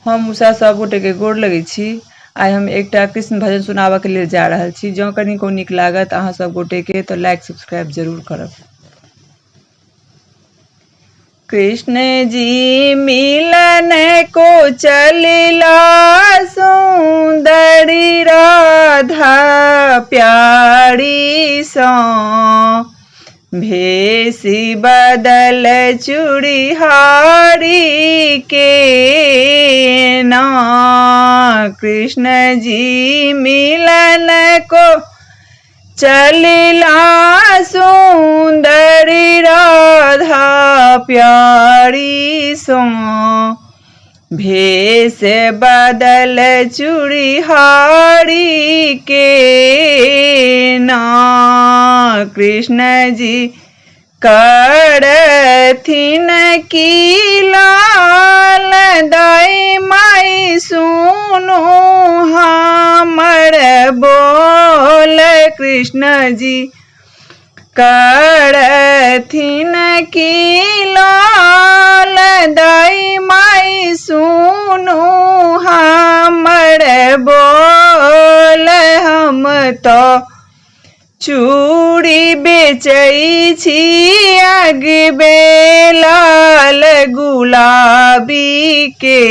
हम उषा सब गोटे के गोर लगे छी। आई हम एकटा कृष्ण भजन सुनाबऽ के लिए जा रहल छी। जँ कनिको नीक लागत अहाँ सब गोटे के तो लाइक सब्सक्राइब जरूर करब। कृष्ण जी मिलन को चलिला सुंदरी राधा प्यारी सो, भेषी बदल चूड़ी हारी के ना। कृष्ण जी मिलन को चलिला सुंदरी राधा प्यारी सो, भेष बदल चूड़ी हारी के ना। कृष्ण जी करथिन की लाल दाई माई सुनो हमर बोल। कृष्ण जी करथिन की लाल दाई माई सुनो हमर बोल। हम तो चूड़ी बेचै छी अगबे लाल गुलाबी के,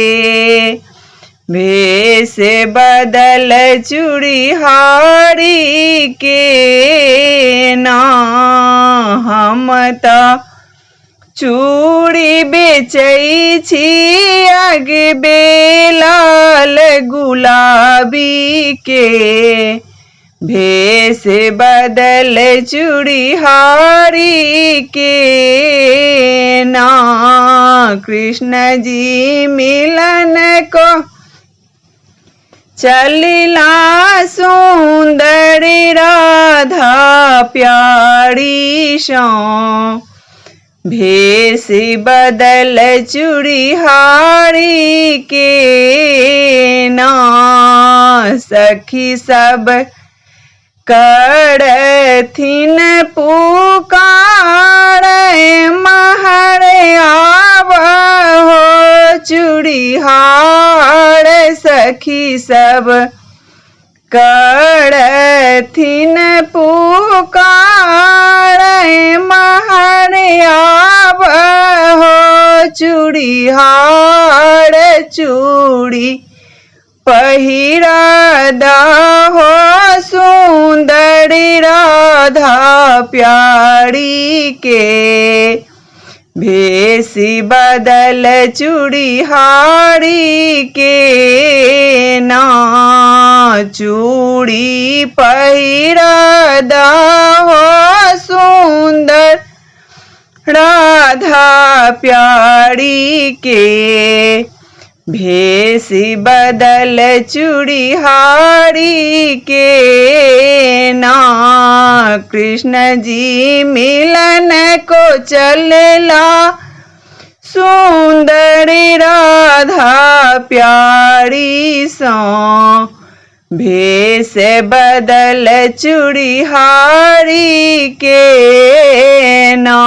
भेष बदल चूड़ी हारी के ना। हम तो चूड़ी बेचै छी अगबे लाल गुलाबी के, भेष बदल चूड़ी हारी के ना। कृष्ण जी मिलन को चलिला सुंदरी राधा प्यारी सो, भेष बदल चूड़ी हारी के ना। सखी सब करथिन पुकार महर आवहो चूड़ी हार। सखी सब करथिन पुकार महर आवहो चूड़ी हार। चूड़ी पहिरा दाहो सुंदरी राधा प्यारी के, भेष बदल चूड़ी हारी के ना। चूड़ी पहिरा दाहो सुंदर राधा प्यारी के, भेष बदल चूड़ी हारी के ना। कृष्ण जी मिलन को चलला सुंदरी राधा प्यारी सो, भेष बदल चूड़ी हारी के ना।